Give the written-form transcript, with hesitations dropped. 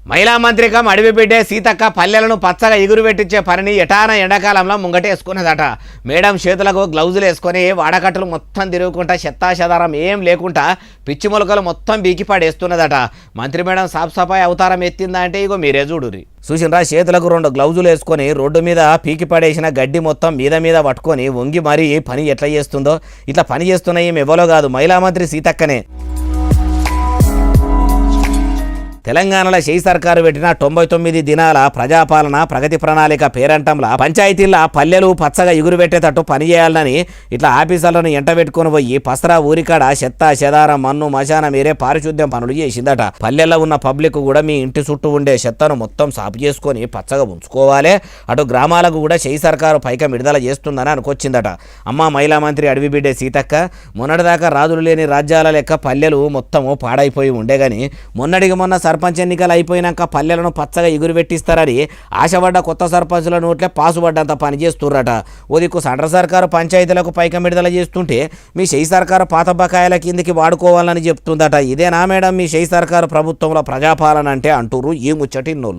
మహిళా మంత్రికం అడవి బిడ్డే సీతక్క పల్లెలను పచ్చగా ఎగురు పెట్టించే పనిని ఎటాన ఎండాకాలంలో ముంగటేసుకునేదట. మేడం చేతులకు గ్లౌజులు వేసుకొని వాడకట్టలు మొత్తం తిరుగుకుంటా చెత్తాచెదారం ఏం లేకుండా పిచ్చి మొలకలు మొత్తం బీకి పడేస్తున్నదట. మంత్రి మేడం సాఫ్ సఫాయి అవతారం ఎత్తిందా అంటే ఇగో మీరే చూడురి. చూసినరా, చేతులకు 2 గ్లౌజులు వేసుకొని రోడ్డు మీద పీకి పడేసిన గడ్డి మొత్తం మీద పట్టుకొని వంగి మరీ పని ఎట్లా చేస్తుందో, ఇట్లా పని చేస్తున్న ఏం ఎవరో కాదు, మహిళా మంత్రి సీతక్కనే. తెలంగాణలో షెయి సర్కారు పెట్టిన 99 దినాల ప్రజాపాలన ప్రగతి ప్రణాళిక పేరంటంలా పంచాయతీల్లో పల్లెలు పచ్చగా ఎగురు పెట్టేటట్టు పనిచేయాలని ఇట్లా ఆఫీసర్లను ఎంటబెట్టుకుని పోయి పసరా ఊరికాడ చెత్త చెదారం మన్ను మశానం మీరే పారిశుద్ధ్యం పనులు చేసిందట. పల్లెల్లో ఉన్న పబ్లిక్ కూడా మీ ఇంటి చుట్టూ ఉండే చెత్తను మొత్తం సాపు చేసుకొని పచ్చగా ఉంచుకోవాలి. అటు గ్రామాలకు కూడా షెయి సర్కారు పైకం విడుదల చేస్తుందని అనుకొచ్చిందట. అమ్మ మహిళా మంత్రి అడవి బిడ్డే సీతక్క, మొన్నటిదాకా రాజులు లేని రాజ్యాల లెక్క పల్లెలు మొత్తము పాడైపోయి ఉండే గాని మొన్నటికి మొన్న సర్పంచ్ ఎన్నికలు అయిపోయినాక పల్లెలను పచ్చగా ఎగురు పెట్టిస్తారని ఆశపడ్డ కొత్త సర్పంచుల నోట్లే పాసుపడ్డంత పని చేస్తుర్రట. ఓ దిక్కు సెంట్రల్ సర్కారు పంచాయతీలకు పైకం విడుదల చేస్తుంటే మీ షెయి సర్కారు పాత బకాయిల కిందికి వాడుకోవాలని చెప్తుందట. ఇదేనా మేడం మీ షెయి సర్కారు ప్రభుత్వంలో ప్రజాపాలన అంటే అంటుర్రు ఈ ముచ్చటిన్నోళ్ళు.